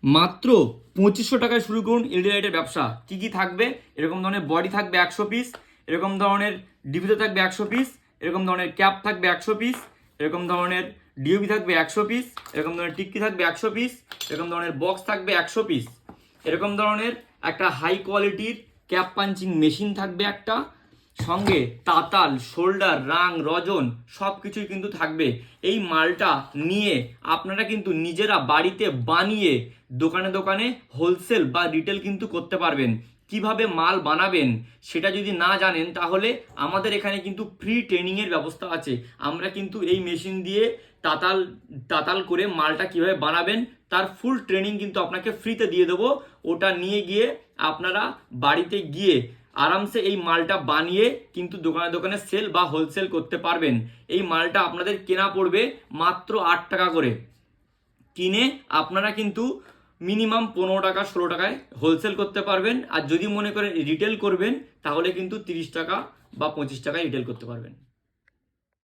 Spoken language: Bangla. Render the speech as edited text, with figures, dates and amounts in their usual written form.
মাত্র 2500 টাকায় শুরু করুন এলইডি লাইটের ব্যবসা। কি কি থাকবে? এরকম ধরনের বডি থাকবে 100 পিস, এরকম ধরনের ডিভিতে থাকবে 100 পিস, এরকম ধরনের ক্যাপ থাকবে 100 পিস, এরকম ধরনের ডিওবি থাকবে 100 পিস, এরকম ধরনের টিক্কি থাকবে 100 পিস, এরকম ধরনের বক্স থাকবে 100 পিস, এরকম ধরনের একটা হাই কোয়ালিটির ক্যাপ পাঞ্চিং মেশিন থাকবে একটা, সঙ্গে তাতাল, শোল্ডার, রাং, রজন সব কিছুই কিন্তু থাকবে। এই মালটা নিয়ে আপনারা কিন্তু নিজেরা বাড়িতে বানিয়ে দোকানে দোকানে হোলসেল বা রিটেল কিন্তু করতে পারবেন। কিভাবে মাল বানাবেন সেটা যদি না জানেন তাহলে আমাদের এখানে কিন্তু ফ্রি ট্রেনিংয়ের ব্যবস্থা আছে। আমরা কিন্তু এই মেশিন দিয়ে তাতাল তাতাল করে মালটা কিভাবে বানাবেন তার ফুল ট্রেনিং কিন্তু আপনাকে ফ্রিতে দিয়ে দেবো। ওটা নিয়ে গিয়ে আপনারা বাড়িতে গিয়ে আরামসে এই মালটা বানিয়ে কিন্তু দোকানে দোকানে সেল বা হোলসেল করতে পারবেন। এই মালটা আপনাদের কেনা পড়বে মাত্র 8 টাকা করে। কিনে আপনারা কিন্তু মিনিমাম 15 টাকা 16 টাকায় হোলসেল করতে পারবেন। আর যদি মনে করেন রিটেল করবেন তাহলে কিন্তু 30 টাকা বা 25 টাকায় রিটেল করতে পারবেন।